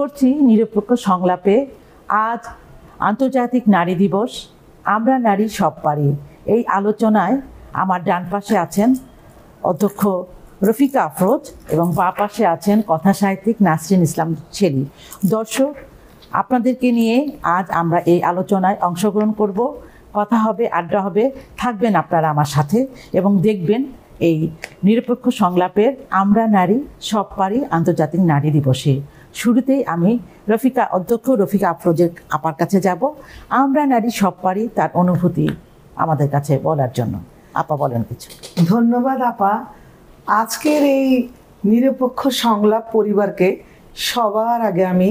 করছি নিরপেক্ষ সংলাপে। আজ আন্তর্জাতিক নারী দিবস। আমরা নারী সব পারি। এই আলোচনায় আমার ডান পাশে আছেন অধ্যক্ষ রফিকা আফরোজ এবং বাঁ পাশে আছেন কথা সাহিত্যিক নাসরিন ইসলাম শেলী। দর্শক, আপনাদেরকে নিয়ে আজ আমরা এই আলোচনায় অংশগ্রহণ করব। কথা হবে, আড্ডা হবে, থাকবেন আপনারা আমার সাথে এবং দেখবেন এই নিরপেক্ষ সংলাপের আমরা নারী সব পারি আন্তর্জাতিক নারী দিবসে। শুরুতেই আমি অধ্যক্ষ রফিকা আফরোজের আপার কাছে যাব, আমরা নারী সব পারি তার অনুভূতি আমাদের কাছে বলার জন্য। আপা বলেন কিছু। ধন্যবাদ আপা। আজকের এই নিরপেক্ষ সংলাপ পরিবারকে সবার আগে আমি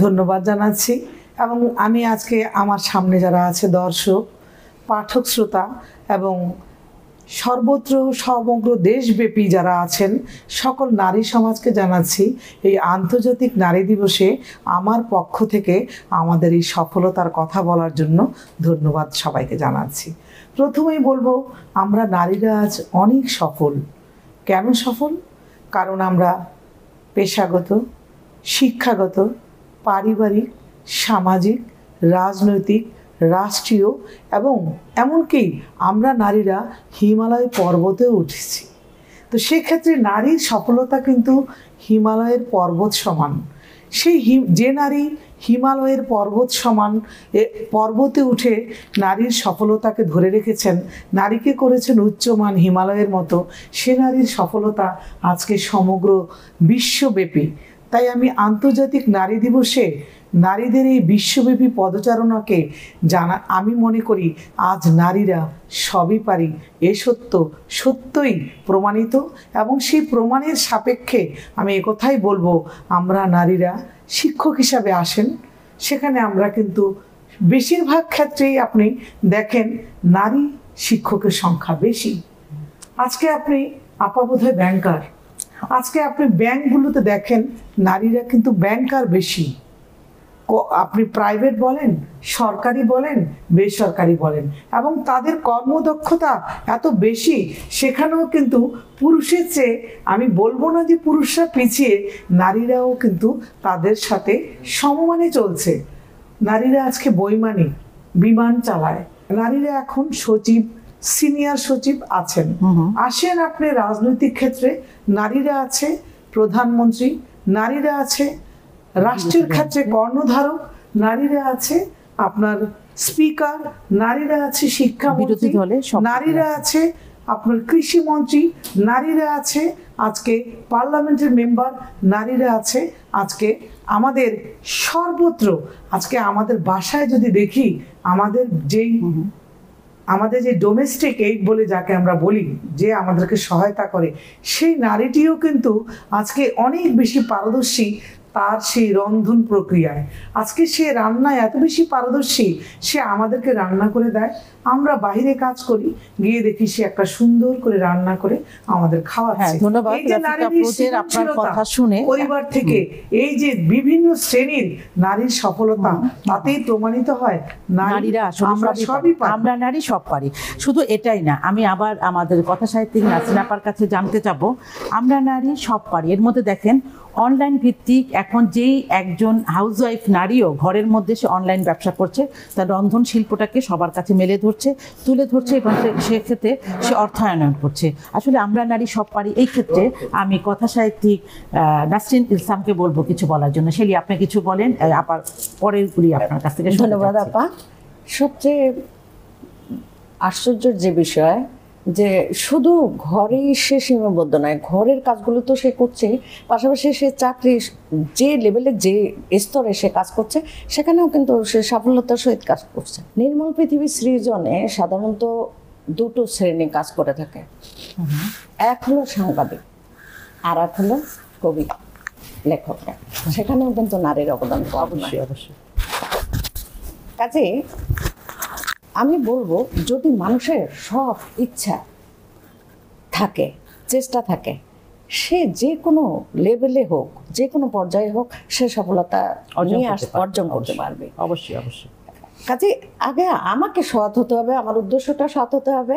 ধন্যবাদ জানাচ্ছি এবং আমি আজকে আমার সামনে যারা আছে দর্শক, পাঠক, শ্রোতা এবং সর্বত্র সমগ্র দেশব্যাপী যারা আছেন সকল নারী সমাজকে জানাচ্ছি এই আন্তর্জাতিক নারী দিবসে আমার পক্ষ থেকে আমাদের এই সফলতার কথা বলার জন্য ধন্যবাদ সবাইকে জানাচ্ছি। প্রথমেই বলবো, আমরা নারীরা আজ অনেক সফল। কেন সফল? কারণ আমরা পেশাগত, শিক্ষাগত, পারিবারিক, সামাজিক, রাজনৈতিক, রাষ্ট্রীয় এবং এমনকি আমরা নারীরা হিমালয় পর্বতেও উঠেছি। তো সেক্ষেত্রে নারীর সফলতা কিন্তু হিমালয়ের পর্বত সমান। যে নারী হিমালয়ের পর্বত সমান পর্বতে উঠে নারীর সফলতাকে ধরে রেখেছেন, নারীকে করেছেন উচ্চমান হিমালয়ের মতো, সে নারীর সফলতা আজকে সমগ্র বিশ্বব্যাপী। তাই আমি আন্তর্জাতিক নারী দিবসে নারীদের এই বিশ্বব্যাপী পদচারণাকে আমি মনে করি আজ নারীরা সবই পারি এ সত্যই প্রমাণিত। এবং সেই প্রমাণের সাপেক্ষে আমি একথাই বলবো, আমরা নারীরা শিক্ষক হিসাবে আসেন, সেখানে আমরা কিন্তু বেশিরভাগ ক্ষেত্রেই আপনি দেখেন নারী শিক্ষকের সংখ্যা বেশি। আজকে আপনি আপা বোধহয় ব্যাংকার, আজকে আপনি ব্যাংকগুলোতে দেখেন নারীরা কিন্তু ব্যাংকার বেশি। আপনি প্রাইভেট বলেন, সরকারি বলেন, বেসরকারি বলেন, এবং তাদের কর্মদক্ষতা এত বেশি, সেখানেও কিন্তু পুরুষের চেয়ে আমি বলবো না যে পুরুষরা পিছিয়ে, নারীরাও কিন্তু তাদের সাথে সমমানে চলছে। নারীরা আজকে বৈমানিক, বিমান চালায়, নারীরা এখন সচিব, সিনিয়র সচিব আছেন। আসেন আপনি রাজনৈতিক ক্ষেত্রে, নারীরা আছে প্রধানমন্ত্রী, নারীরা আছে রাষ্ট্রের ক্ষেত্রে কর্ণধারক, নারীরা আছে আপনার স্পিকার, নারীরা আছে শিক্ষামন্ত্রী, নারীরা আছে আপনার কৃষি মন্ত্রী, নারীরা আছে আজকে পার্লামেন্টের মেম্বার, নারীরা আছে আজকে আমাদের সর্বত্র। আজকে আমাদের বাসায় যদি দেখি, আমাদের যে ডোমেস্টিক এইড বলে যাকে আমরা বলি, যে আমাদেরকে সহায়তা করে, সেই নারীটিও কিন্তু আজকে অনেক বেশি পারদর্শী তার সেই রন্ধন প্রক্রিয়ায়। আজকে সে রান্নায় এত বেশি পারদর্শী, সে আমাদেরকে রান্না করে দেয়, আমরা বাইরে কাজ করি, গিয়ে দেখি সে একটা সুন্দর করে রান্না করে আমাদের খাওয়াচ্ছে। ধন্যবাদ। আপনার কথা শুনে পরিবার থেকে এই যে বিভিন্ন শ্রেণীর নারীর সফলতা, তাতেই প্রমাণিত হয় নারীরা আমরা নারী সব পারি। শুধু এটাই না, আমি আবার আমাদের কথা সাহিত্যিক নাসরিন আপার কাছে জানতে চাবো, আমরা নারী সব পারি এর মধ্যে দেখেন অনলাইন ভিত্তিক এখন যেই একজন হাউসওয়াইফ নারীও ঘরের মধ্যে সে অনলাইন ব্যবসা করছে, তার রন্ধন শিল্পটাকে সবার কাছে তুলে ধরছে এবং সেক্ষেত্রে সে অর্থায়ন করছে। আসলে আমরা নারী সব পারি এই ক্ষেত্রে আমি কথা সাহিত্যিক নাসরিন ইসলামকে বলবো কিছু বলার জন্য। শেলী, আপনি কিছু বলেন, আপার পরের গুলি আপনার কাছ থেকে। ধন্যবাদ আপা। সবচেয়ে আশ্চর্যের যে বিষয়, যে শুধু ঘরেই সে সীমাবদ্ধ নয়, ঘরের কাজগুলো তো সে করছে, পাশাপাশি সে চাকরি যে লেভেলে যে স্তরে সে কাজ করছে, সেখানেও কিন্তু সে সফলতার সহিত কাজ করছে। নির্মল পৃথিবী সৃজনে সাধারণত দুটো শ্রেণী কাজ করে থাকে, এক হলো সাংবাদিক আর এক হলো কবি লেখকরা। সেখানেও কিন্তু নারীর অবদান অবশ্যই। কাজে আমি বলবো, যদি মানুষের সব ইচ্ছা থাকে, চেষ্টা থাকে, সে যে কোনো লেভেলে হোক, যে কোনো পর্যায়ে হোক, সে সফলতা অর্জন করতে পারবে। অবশ্যই। কাজে আগে আমাকে সৎ হতে হবে, আমার উদ্দেশ্যটা সৎ হতে হবে।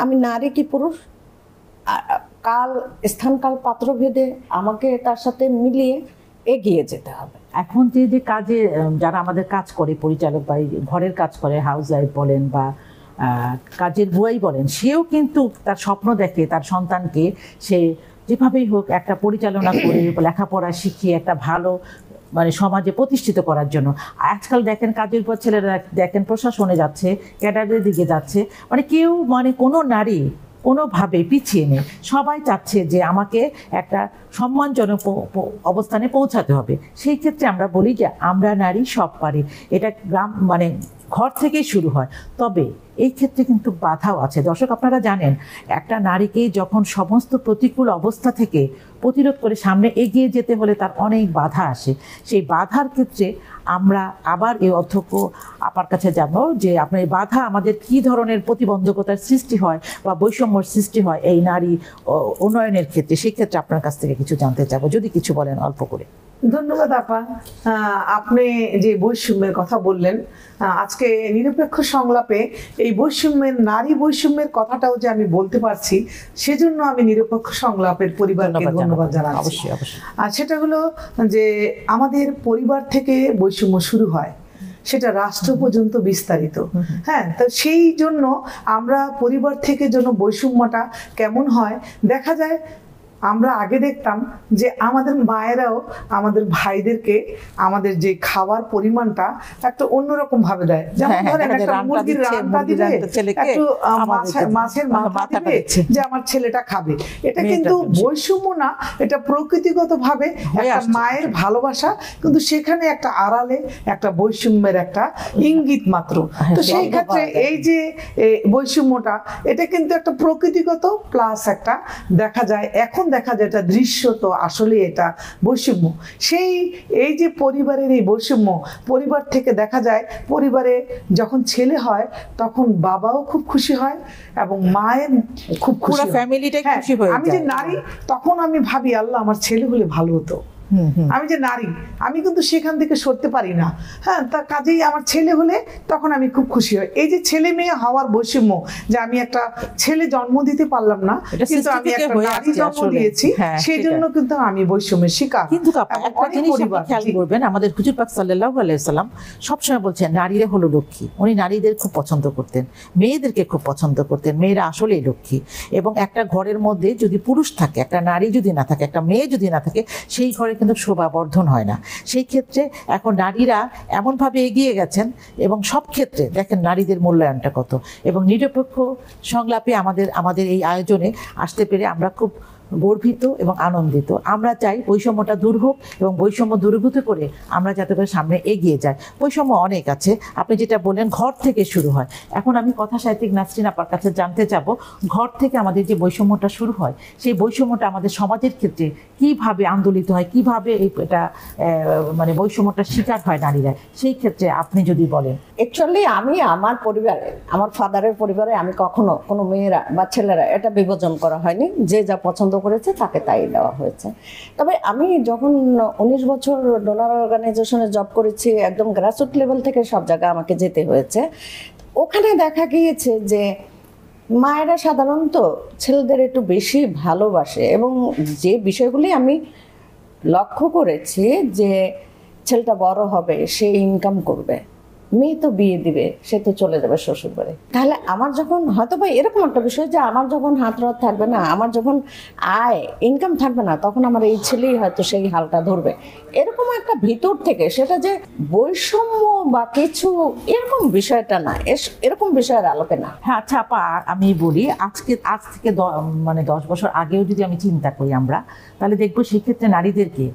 আমি নারী কি পুরুষ, স্থান কাল পাত্র ভেদে আমাকে তার সাথে মিলিয়ে এগিয়ে যেতে হবে। এখন যে যে কাজে যারা আমাদের কাজ করে, পরিচালক বা এই ঘরের কাজ করে, হাউস ওয়াইফ বলেন বা কাজের বুয়াই বলেন, সেও কিন্তু তার স্বপ্ন দেখে তার সন্তানকে সে যেভাবেই হোক একটা পরিচালনা করে লেখাপড়া শিখিয়ে একটা ভালো মানে সমাজে প্রতিষ্ঠিত করার জন্য। আজকাল দেখেন কাজের পর ছেলেরা দেখেন প্রশাসনে যাচ্ছে, ক্যাডারের দিকে যাচ্ছে, মানে কেউ মানে কোনো নারী কোনোভাবে পিছিয়ে নেই। সবাই চাচ্ছে যে আমাকে একটা সম্মানজনক অবস্থানে পৌঁছাতে হবে। সেই ক্ষেত্রে আমরা বলি যে আমরা নারী সব পারি, এটা গ্রাম মানে ঘর থেকেই শুরু হয়। তবে এই ক্ষেত্রে কিন্তু বাধাও আছে। দর্শক, আপনারা জানেন একটা নারীকে যখন সমস্ত প্রতিকূল অবস্থা থেকে প্রতিরোধ করে সামনে এগিয়ে যেতে হলে তার অনেক বাধা আসে। সেই বাধার ক্ষেত্রে আমরা আবার এই অধ্যক্ষ আপার কাছে যাব যে আপনার এই বাধা আমাদের কী ধরনের প্রতিবন্ধকতার সৃষ্টি হয় বা বৈষম্যর সৃষ্টি হয় এই নারী উন্নয়নের ক্ষেত্রে, সেই ক্ষেত্রে আপনার কাছ থেকে কিছু জানতে চাবো, যদি কিছু বলেন অল্প করে। ধন্যবাদ আপা। আপনি যে বৈষম্যের কথা বললেন, আজকে নিরপেক্ষ সংলাপে এই বৈষম্যের, নারী বৈষম্যের কথাটাও যে আমি বলতে পারছি, সেজন্য আমি নিরপেক্ষ সংলাপের পরিবারকে ধন্যবাদ জানাচ্ছি। অবশ্যই অবশ্যই। আর সেটা হলো যে আমাদের পরিবার থেকে বৈষম্য শুরু হয়, সেটা রাষ্ট্র পর্যন্ত বিস্তারিত। হ্যাঁ, তো সেই জন্য আমরা পরিবার থেকে যেন বৈষম্যটা কেমন হয় দেখা যায়। আমরা আগে দেখতাম যে আমাদের মায়েরাও আমাদের ভাইদেরকে আমাদের যে খাওয়ার পরিমাণটা একটা অন্যরকম ভাবে দেয়। যেমন ধরেন একটা মুরগির রান্না দিলে একটু মাছের মাথা দিবে যে আমার ছেলেটা খাবে। এটা কিন্তু বৈষম্য না, এটা প্রকৃতিগত ভাবে একটা মায়ের ভালোবাসা, কিন্তু সেখানে একটা আড়ালে একটা বৈষম্যের একটা ইঙ্গিত মাত্র। তো সেই ক্ষেত্রে এই যে বৈষম্যটা, এটা কিন্তু একটা প্রকৃতিগত প্লাস একটা দেখা যায়। এখন দেখা যায় এটা দৃশ্য, তো আসলে এটা বৈষম্য। সেই এই যে পরিবারের এই বৈষম্য, পরিবার থেকে দেখা যায় পরিবারে যখন ছেলে হয় তখন বাবাও খুব খুশি হয় এবং মায়ের খুব খুশি, ফ্যামিলিটাই খুশি হয়ে যায়। আমি যে নারী, তখন আমি ভাবি আল্লাহ আমার ছেলে হলে ভালো হতো। আমি যে নারী, আমি কিন্তু সেখান থেকে সরতে পারি না। হ্যাঁ, তার কাজেই আমার ছেলে হলে তখন আমি খুব খুশি হই। এই যে ছেলে মেয়ে হওয়ার বৈষম্য, যে আমি একটা ছেলে জন্ম দিতে পারলাম না কিন্তু আমি একটা নারী জন্ম দিয়েছি, সেই জন্য কিন্তু আমি বৈষম্যের শিকার। কিন্তু একটা জিনিস খেয়াল করবেন, আমাদের হুজুর পাক সাল্লাল্লাহু আলাইহি সাল্লাম সবসময় বলছেন নারীরা হলো লক্ষ্মী। উনি নারীদের খুব পছন্দ করতেন, মেয়েদেরকে খুব পছন্দ করতেন। মেয়েরা আসলেই লক্ষ্মী। এবং একটা ঘরের মধ্যে যদি পুরুষ থাকে, একটা নারী যদি না থাকে, একটা মেয়ে যদি না থাকে, সেই ঘরে কিন্তু শোভা বর্ধন হয় না। সেই ক্ষেত্রে এখন নারীরা এমনভাবে এগিয়ে গেছেন এবং সব ক্ষেত্রে দেখেন নারীদের মূল্যায়নটা কত। এবং নিরপেক্ষ সংলাপে আমাদের এই আয়োজনে আসতে পেরে আমরা খুব গর্বিত এবং আনন্দিত। আমরা চাই বৈষম্যটা দূর হোক এবং বৈষম্য দূরীভূত করে আমরা যাতে করে সামনে এগিয়ে যাই। বৈষম্য অনেক আছে, আপনি যেটা বললেন ঘর থেকে শুরু হয়। এখন আমি কথা সাহিত্যিক নাসরিন আপার কাছে জানতে যাব, ঘর থেকে আমাদের যে বৈষম্যটা শুরু হয়, সেই বৈষম্যটা আমাদের সমাজের ক্ষেত্রে কিভাবে আন্দোলিত হয়, কিভাবে এটা মানে বৈষম্যটার শিকার হয় নারীরা, সেই ক্ষেত্রে আপনি যদি বলেন। অ্যাকচুয়ালি আমি আমার পরিবারে, আমার ফাদারের পরিবারে আমি কখনো কোনো মেয়েরা বা ছেলেরা এটা বিভাজন করা হয়নি। যে যা পছন্দ করেছে তাকে তাই দেওয়া হয়েছে। তবে আমি যখন 19 বছর ডোনার অর্গানাইজেশনে জব করেছি, একদম গ্রাসরুট লেভেল থেকে সব জায়গায় আমাকে যেতে হয়েছে। ওখানে দেখা গিয়েছে যে মায়েরা সাধারণত ছেলেদের একটু বেশি ভালোবাসে, এবং যে বিষয়গুলি আমি লক্ষ্য করেছি যে ছেলেটা বড় হবে, সে ইনকাম করবে, মেয়ে তো বিয়ে দিবে, সে তো চলে যাবে শ্বশুর বাড়ি। তাহলে আমার যখন হয়তো বা এরকম একটা বিষয় যে আমার যখন হাত রথ থাকবে না, আমার যখন আয় ইনকাম থাকবে না, তখন আমার এই ছেলেই হয়তো সেই হালটা ধরবে। এরকম একটা ভিতর থেকে, সেটা যে বৈষম্য বা কিছু এরকম বিষয়টা না, এরকম বিষয়ের আলোকে না। হ্যাঁ, আচ্ছা আপা, আমি বলি আজ থেকে মানে 10 বছর আগেও যদি আমি চিন্তা করি আমরা, তাহলে দেখবো সেক্ষেত্রে নারীদেরকে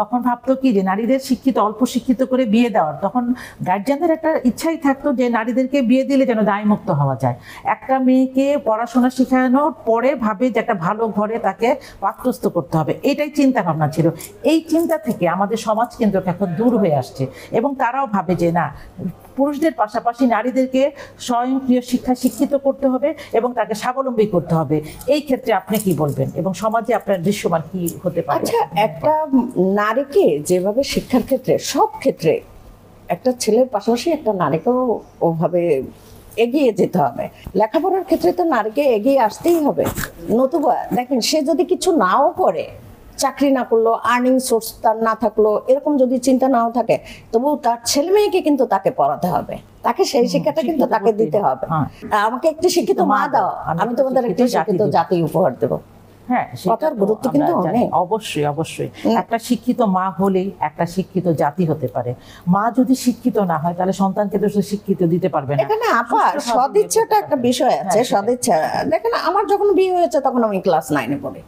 তখন ভাবতো কি যে নারীদের শিক্ষিত, অল্প শিক্ষিত করে বিয়ে দেওয়ার। তখন গার্জিয়ানদের একটা ইচ্ছাই থাকতো যে নারীদেরকে বিয়ে দিলে যেন দায়মুক্ত হওয়া যায়। একটা মেয়েকে পড়াশোনা শেখানোর পরে ভাবে যে একটা ভালো ঘরে তাকে পাত্রস্থ করতে হবে, এটাই চিন্তা ভাবনা ছিল। এই চিন্তা থেকে আমাদের সমাজ কিন্তু এখন দূর হয়ে আসছে এবং তারাও ভাবে যে না, পুরুষদের পাশাপাশি নারীদেরকে স্বয়ংক্রিয় শিক্ষায় শিক্ষিত করতে হবে এবং তাকে স্বাবলম্বী করতে হবে। এই ক্ষেত্রে আপনি কি বলবেন এবং সমাজে আপনার দৃশ্যমান কি হতে পারে? আচ্ছা, একটা নারীকে যেভাবে শিক্ষার ক্ষেত্রে, সব ক্ষেত্রে একটা ছেলের পাশাপাশি একটা নারীকেও ওভাবে এগিয়ে যেতে হবে। লেখাপড়ার ক্ষেত্রে তো নারীকে এগিয়ে আসতেই হবে। নতুবা দেখেন, সে যদি কিছু নাও করে চাকরি না করলো, আর্নিং সোর্স তার না থাকলো, এরকম যদি চিন্তা নাও থাকে, তবু তার ছেলে মেয়েকে কিন্তু তাকে পড়াতে হবে, তাকে সেই শিক্ষাটা কিন্তু তাকে দিতে হবে। আমাকে একটি শিক্ষিত মা দাও, আমি তোমাদের একটি শিক্ষিত জাতি উপহার দেবো। হ্যাঁ, কথার গুরুত্ব কিন্তু অনেক। অবশ্যই অবশ্যই একটা শিক্ষিত মা হলেই একটা শিক্ষিত জাতি হতে পারে। মা যদি শিক্ষিত না হয় তাহলে সন্তানকে তো শিক্ষিত দিতে পারবে না। এখানে আপা সদিচ্ছাটা একটা বিষয় আছে। সদিচ্ছা, দেখেন আমার যখন বিয়ে হয়েছে তখন আমি ক্লাস 9-এ পড়ি।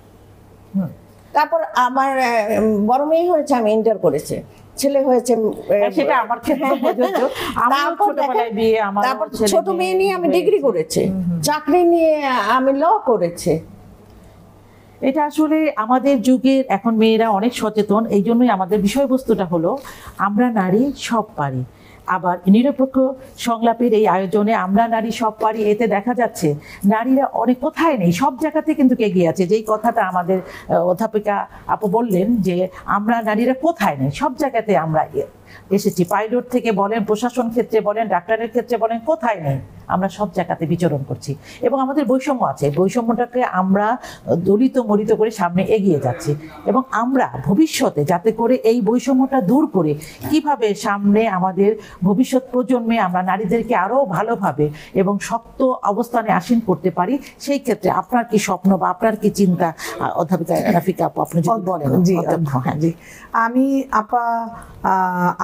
তারপর আমার বড় মেয়ে হয়েছে, আমি ইন্টার করেছি, ছেলে হয়েছে, সেটা আমার ক্ষেত্রে প্রযোজ্য। আমার ছোটবেলায় বিয়ে, আমার তারপর ছোট মেয়ে নিয়ে আমি ডিগ্রি করেছি, চাকরি নিয়ে আমি ল করেছি। এটা আসলে আমাদের যুগের এখন মেয়েরা অনেক সচেতন, এই জন্যই আমাদের বিষয়বস্তুটা হলো আমরা নারী সব পারি। আবার নিরপেক্ষ সংলাপের এই আয়োজনে আমরা নারী সব পারি, এতে দেখা যাচ্ছে নারীরা অনেক কোথায় নেই, সব জায়গাতে কিন্তু এগিয়ে আছে। যেই কথাটা আমাদের অধ্যাপিকা আপু বললেন যে আমরা নারীরা কোথায় নেই, সব জায়গাতে আমরা এসেছি। পাইলট থেকে বলেন, প্রশাসন ক্ষেত্রে বলেন, ডাক্তারের ক্ষেত্রে বলেন, কোথায় নেই, আমরা সব জায়গাতে বিচরণ করছি। এবং আমাদের বৈষম্য আছে, বৈষম্যটাকে আমরা দলিত মলিত করে সামনে এগিয়ে যাচ্ছি। এবং আমরা ভবিষ্যতে যাতে করে এই বৈষম্যটা দূর করে কিভাবে সামনে আমাদের ভবিষ্যৎ প্রজন্মে আমরা নারীদেরকে আরও ভালোভাবে এবং শক্ত অবস্থানে আসীন করতে পারি, সেই ক্ষেত্রে আপনার কি স্বপ্ন বা আপনার কি চিন্তা, অধ্যাপিকা রাফিকা আপু আপনি যদি বলেন। জি, আমি আপা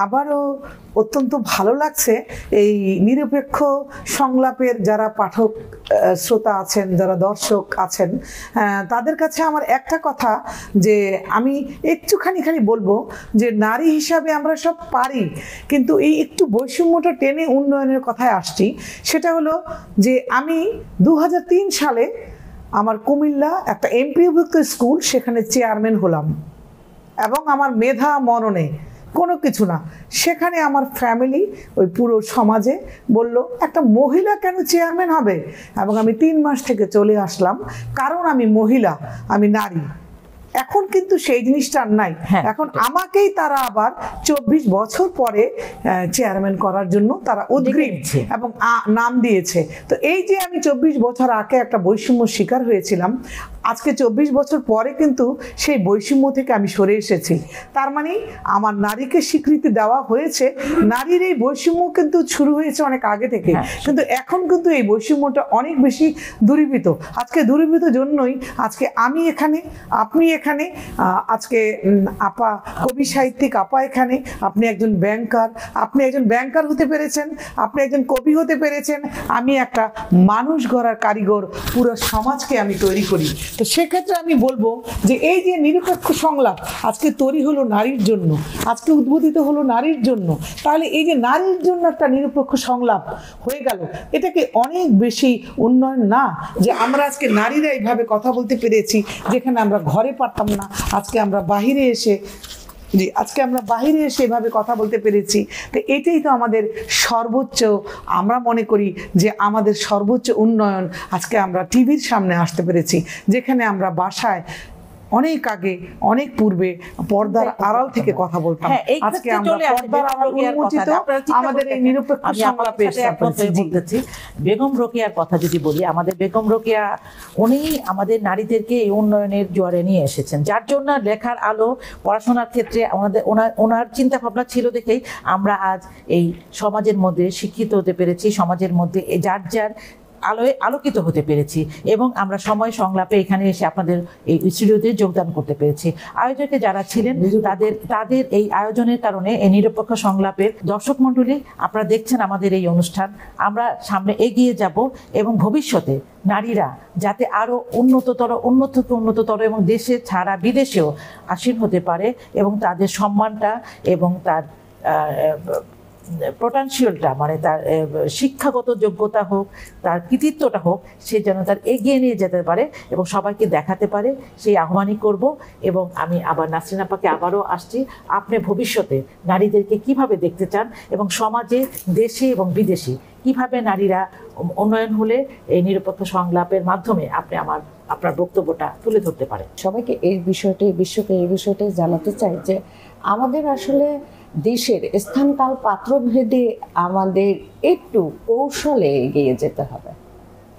আবারও অত্যন্ত ভালো লাগছে এই নিরপেক্ষ সংলাপের যারা পাঠক শ্রোতা আছেন, যারা দর্শক আছেন, তাদের কাছে আমার একটা কথা যে আমি একটুখানি বলবো যে নারী হিসাবে আমরা সব পারি, কিন্তু এই একটু বৈষম্যটা টেনে উন্নয়নের কথায় আসছি। সেটা হলো যে আমি 2003 সালে আমার কুমিল্লা একটা এমপিওভুক্ত স্কুল, সেখানে চেয়ারম্যান হলাম এবং আমার মেধা মননে কোনো কিছু না, সেখানে আমার ফ্যামিলি ওই পুরো সমাজে বলল একটা মহিলা কেন চেয়ারম্যান হবে, এবং আমি 3 মাস থেকে চলে আসলাম, কারণ আমি মহিলা, আমি নারী। এখন কিন্তু সেই জিনিসটা আর নাই। এখন আমাকেই তারা আবার 24 বছর পরে চেয়ারম্যান করার জন্য তারা উদ্গ্রীব এবং নাম দিয়েছে। তো এই যে আমি 24 বছর আগে একটা বৈষম্য শিকার হয়েছিলাম, আজকে 24 বছর পরে কিন্তু সেই বৈষম্য থেকে আমি সরে এসেছি। তার মানে আমার নারীকে স্বীকৃতি দেওয়া হয়েছে। নারীর এই বৈষম্য কিন্তু শুরু হয়েছে অনেক আগে থেকে, কিন্তু এখন কিন্তু এই বৈষম্যটা অনেক বেশি দূরীভূত। আজকে দূরীভূত জন্যই আজকে আমি এখানে, আপনি এখানে, আজকে আপা কবি সাহিত্যিক আপা এখানে, আপনি একজন ব্যাংকার, আপনি একজন ব্যাংকার হতে পেরেছেন, আপনি একজন কবি হতে পেরেছেন, আমি একটা মানুষ গড়ার কারিগর, পুরো সমাজকে আমি তৈরি করি। তো সেক্ষেত্রে আমি বলবো যে এই যে নিরপেক্ষ সংলাপ আজকে তৈরি হলো নারীর জন্য, আজকে উদ্বোধিত হলো নারীর জন্য, তাহলে এই যে নারীর জন্য একটা নিরপেক্ষ সংলাপ হয়ে গেল, এটাকে অনেক বেশি উন্নয়ন না যে আমরা আজকে নারীরা এইভাবে কথা বলতে পেরেছি, যেখানে আমরা ঘরে পারতাম না, আজকে আমরা বাহিরে এসে এভাবে কথা বলতে পেরেছি। তো এটাই তো আমাদের সর্বোচ্চ, আমরা মনে করি যে আমাদের সর্বোচ্চ উন্নয়ন। আজকে আমরা টিভির সামনে আসতে পেরেছি, যেখানে আমরা বাসায় অনেক আগে, অনেক পূর্বে পর্দার আড়াল থেকে কথা বলতাম, আজকে আমরা পর্দার আড়াল উন্মোচিত আমাদের এই নিরপেক্ষ সংলাপে বলতেছি। বেগম রোকেয়ার কথা যদি বলি, আমাদের বেগম রোকেয়া উনি আমাদের নারীদেরকে এই উন্নয়নের জোয়ারে নিয়ে এসেছেন, যার জন্য লেখার আলো, পড়াশোনার ক্ষেত্রে আমাদের ওনার চিন্তা ভাবনা ছিল দেখেই আমরা আজ এই সমাজের মধ্যে শিক্ষিত হতে পেরেছি, সমাজের মধ্যে যার যার আলোয় আলোকিত হতে পেরেছি, এবং আমরা সময় সংলাপে এখানে এসে আপনাদের এই স্টুডিওতে যোগদান করতে পেরেছি। আয়োজকে যারা ছিলেন তাদের এই আয়োজনের কারণে এই নিরপেক্ষ সংলাপের দর্শক মণ্ডলী, আপনারা দেখছেন আমাদের এই অনুষ্ঠান, আমরা সামনে এগিয়ে যাব এবং ভবিষ্যতে নারীরা যাতে আরও উন্নততর এবং দেশে ছাড়া বিদেশেও আসীন হতে পারে, এবং তাদের সম্মানটা এবং তার পোটেনশিয়ালটা, মানে তার শিক্ষাগত যোগ্যতা হোক, তার কৃতিত্বটা হোক, সে যেন তার এগিয়ে নিয়ে যেতে পারে এবং সবাইকে দেখাতে পারে, সেই আহ্বানই করব। এবং আমি আবার নাসরিন আপাকে আবারও আসছি, আপনি ভবিষ্যতে নারীদেরকে কিভাবে দেখতে চান এবং সমাজে, দেশে এবং বিদেশে কিভাবে নারীরা উন্নয়ন হলে এই নিরপেক্ষ সংলাপের মাধ্যমে আপনি আপনার বক্তব্যটা তুলে ধরতে পারেন। সবাইকে বিশ্বকে এই বিষয়টাই জানাতে চাই যে আমাদের আসলে দেশের স্থানকাল পাত্রভেদে আমাদের একটু কৌশলে এগিয়ে যেতে হবে,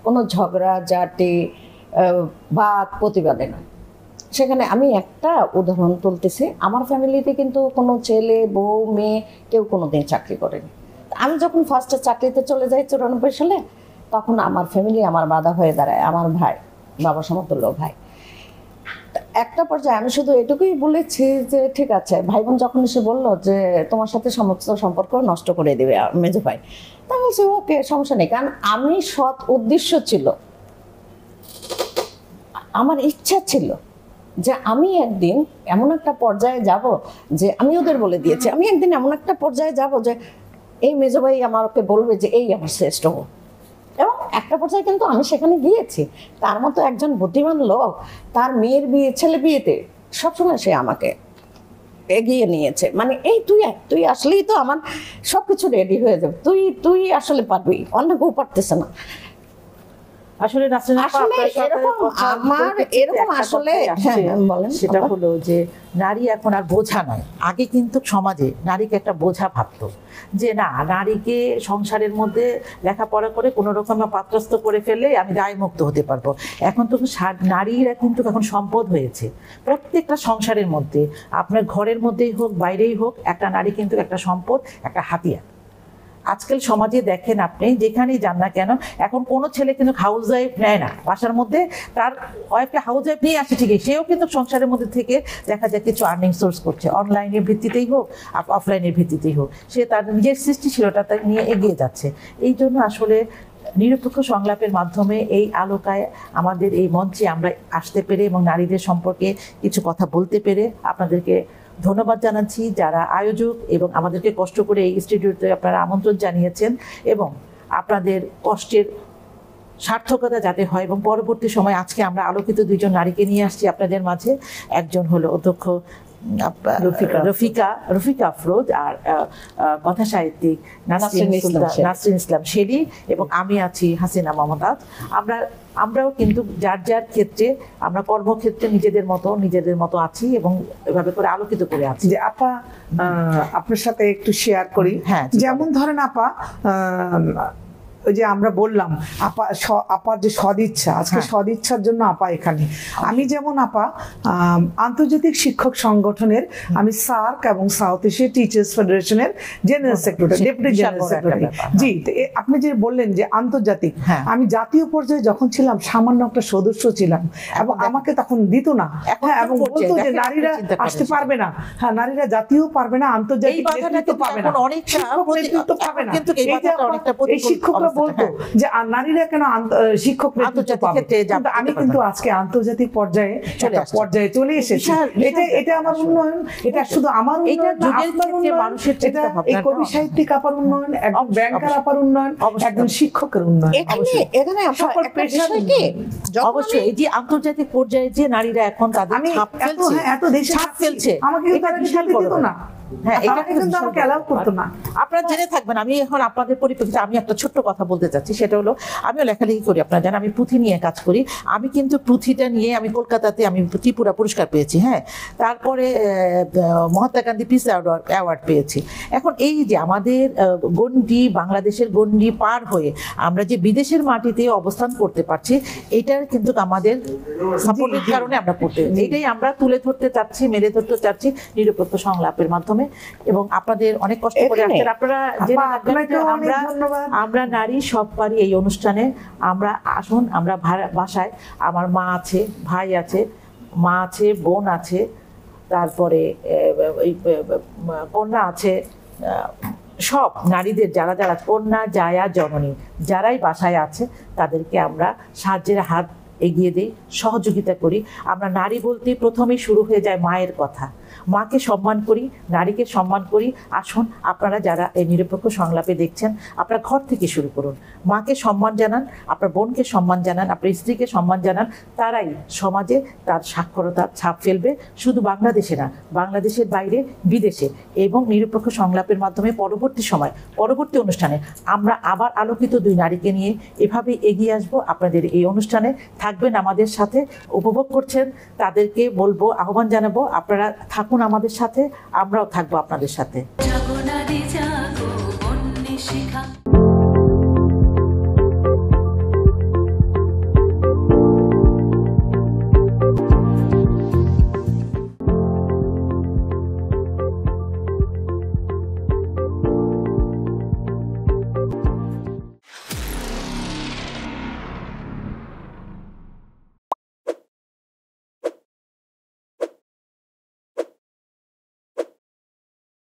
কোনো ঝগড়া ঝাঁটি বাদ প্রতিবাদে নয়। সেখানে আমি একটা উদাহরণ তুলতেছি, আমার ফ্যামিলিতে কিন্তু কোনো ছেলে বউ মেয়ে কেউ কোনোদিন চাকরি করেনি। আমি যখন ফার্স্টে চাকরিতে চলে যাই 94 সালে, তখন আমার ফ্যামিলি আমার বাধা হয়ে দাঁড়ায়, আমার ভাই, বাবা সমতুল্য ভাই। একটা পর্যায়ে আমি শুধু এটুকুই বলেছি যে ঠিক আছে, ভাই বোন যখন এসে বললো যে তোমার সাথে সমস্ত সম্পর্ক নষ্ট করে দেবে মেজো ভাই, তা বলছি ওকে সমস্যা নেই, কারণ আমি সৎ উদ্দেশ্য ছিল, আমার ইচ্ছা ছিল যে আমি একদিন এমন একটা পর্যায়ে যাব, যে আমি ওদের বলে দিয়েছি আমি একদিন এমন একটা পর্যায়ে যাব যে এই মেজো ভাই আমাকে বলবে যে এই আমার শ্রেষ্ঠ। এবং একটা পর্যায়ে কিন্তু আমি সেখানে গিয়েছি, তার মতো একজন বুদ্ধিমান লোক তার মেয়ের বিয়ে, ছেলে বিয়েতে সবসময় সে আমাকে এগিয়ে নিয়েছে, মানে এই তুই আসলেই তো আমার সবকিছু রেডি হয়ে যাবে, তুই আসলে পারবি, অন্য কেউ পারতেছে না। আসলে নাসরিন আপা, আসলে আপনার সাথে এরকম কথা আমার বলতে এরকম একটা আসলে কথাই আসছে, হ্যাঁ বলেন। সেটা আপা? হলো যে নারী এখন আর বোঝা নয়। আগে কিন্তু সমাজে নারীকে একটা বোঝা ভাবতো, যে না, নারীকে সংসারের মধ্যে লেখাপড়া করে কোনো রকমে পাত্রস্থ করে ফেললে আমি দায়মুক্ত হতে পারবো। এখন তো নারীরা কিন্তু এখন সম্পদ হয়েছে। প্রত্যেকটা সংসারের মধ্যে, আপনার ঘরের মধ্যেই হোক বাইরেই হোক, একটা নারী কিন্তু একটা সম্পদ, একটা হাতিয়ার। আজকাল সমাজে দেখেন আপনি যেখানেই যান না কেন, এখন কোনো ছেলে কিন্তু হাউস ওয়াইফ নেয় না বাসার মধ্যে, তার ওয়াইফকে হাউস ওয়াইফ নিয়ে আসে ঠিকই, সেও কিন্তু সংসারের মধ্যে থেকে দেখা যায় কিছু আর্নিং সোর্স করছে, অনলাইনের ভিত্তিতেই হোক অফলাইনের ভিত্তিতেই হোক, সে তার নিজের সৃষ্টিশীলতা নিয়ে এগিয়ে যাচ্ছে। এই জন্য আসলে নিরপেক্ষ সংলাপের মাধ্যমে এই আলোকায় আমাদের এই মঞ্চে আমরা আসতে পেরে এবং নারীদের সম্পর্কে কিছু কথা বলতে পেরে আপনাদেরকে ধন্যবাদ জানাচ্ছি, যারা আয়োজক এবং আমাদেরকে কষ্ট করে এই স্টুডিওতে আপনারা আমন্ত্রণ জানিয়েছেন, এবং আপনাদের কষ্টের সার্থকতা যাতে হয়। এবং পরবর্তী সময় আজকে আমরা আলোকিত দুইজন নারীকে নিয়ে আসছি আপনাদের মাঝে। একজন হলো অধ্যক্ষ রফিকা আফরোজ, আর কথা সাহিত্যিক নাসরিন ইসলাম শেলী, এবং আমি আছি হাসিনা মমতাজ। আমরাও কিন্তু যার যার ক্ষেত্রে, আমরা কর্মক্ষেত্রে নিজেদের মতো আছি এবং এভাবে করে আলোকিত করে আছি। যে আপা, আপনার সাথে একটু শেয়ার করি। হ্যাঁ, যেমন ধরেন আপা, ওই যে আমরা বললাম আপার যে সদিচ্ছা, আজকে সদিচ্ছার জন্য আপা এখানে। আমি যেমন আপা আন্তর্জাতিক শিক্ষক সংগঠনের আমি সার্ক এবং সাউথ এশিয়া টিচার্স ফেডারেশনের general secretary, deputy general secretary. জি, আপনি যে বললেন যে আন্তর্জাতিক, আমি জাতীয় পর্যায়ে যখন ছিলাম সামান্য একটা সদস্য ছিলাম, এবং আমাকে তখন দিত না, এবং বলতো যে নারীরা আসতে পারবে না, হ্যাঁ নারীরা জাতীয় পারবে না, আন্তর্জাতিক নেতৃত্ব পাবে না, শিক্ষক নেতৃত্ব পাবে না। এই শিক্ষকরা বলতো যে নারীরা কেন শিক্ষক নেতৃত্ব পাবে, কিন্তু আমি কিন্তু আজকে আন্তর্জাতিক পর্যায়ে চলে এসেছি। এটা আমার উন্নয়ন, এটা শুধু আমার উন্নয়ন, আপনার উন্নয়ন, এটা এই কবি সাহিত্যিক আপার উন্নয়ন, একজন ব্যাংকার আপার উন্নয়ন, একজন শিক্ষকের উন্নয়ন। এখানে অবশ্যই এই যে আন্তর্জাতিক পর্যায়ে যে নারীরা এখন তাদের ছাপ ফেলছে, আমাকে তারা দিত না। হ্যাঁ, এটা কিন্তু আমাকে অ্যালাউ করতো না। আপনারা জেনে থাকবেন, আমি এখন আপনাদের পরিপ্রেক্ষিতে আমি একটা ছোট্ট কথা বলতে চাচ্ছি, সেটা হলো আমিও লেখালেখি করি, আপনারা জানেন আমি পুঁথি নিয়ে কাজ করি। আমি কিন্তু পুঁথিটা নিয়ে আমি কলকাতাতে আমি ত্রিপুরা পুরস্কার পেয়েছি, হ্যাঁ, তারপরে মহাত্মা গান্ধী পিস অ্যাওয়ার্ড পেয়েছি। এখন এই যে আমাদের গণ্ডি, বাংলাদেশের গণ্ডি পার হয়ে আমরা যে বিদেশের মাটিতে অবস্থান করতে পারছি, এটার কিন্তু আমাদের সাপোর্টের কারণে আমরা করতে, এটাই আমরা তুলে ধরতে চাচ্ছি, মেলে ধরতে চাচ্ছি নিরপেক্ষ সংলাপের মাধ্যমে। এবং আপনাদের অনেক কষ্ট করে আসছেন আপনারা, আমরা নারী সব পারি এই অনুষ্ঠানে। আমরা আসুন, আমরা বাসায় আমার মা আছে, ভাই আছে, মা আছে, বোন আছে, তারপরে কন্যা আছে, সব নারীদের যারা যারা কন্যা, জায়া, জননী যারাই বাসায় আছে, তাদেরকে আমরা সাহায্যের হাত এগিয়ে দিই, সহযোগিতা করি। আমরা নারী বলতে প্রথমেই শুরু হয়ে যায় মায়ের কথা। মাকে সম্মান করি, নারীকে সম্মান করি। আসুন, আপনারা যারা এই নিরপেক্ষ সংলাপে দেখছেন, আপনারা ঘর থেকে শুরু করুন। মাকে সম্মান জানান, আপনার বোনকে সম্মান জানান, আপনার স্ত্রীকে সম্মান জানান। তারাই সমাজে তার সাক্ষরতার ছাপ ফেলবে, শুধু বাংলাদেশে না, বাংলাদেশের বাইরে, বিদেশে। এবং নিরপেক্ষ সংলাপের মাধ্যমে পরবর্তী অনুষ্ঠানে আমরা আবার আলোকিত দুই নারীকে নিয়ে এভাবে এগিয়ে আসব। আপনাদের এই অনুষ্ঠানে থাকবেন আমাদের সাথে, উপভোগ করছেন, তাদেরকে বলবো, আহ্বান জানাবো, আপনারা থাকুন আমাদের সাথে, আমরাও থাকবো আপনাদের সাথে।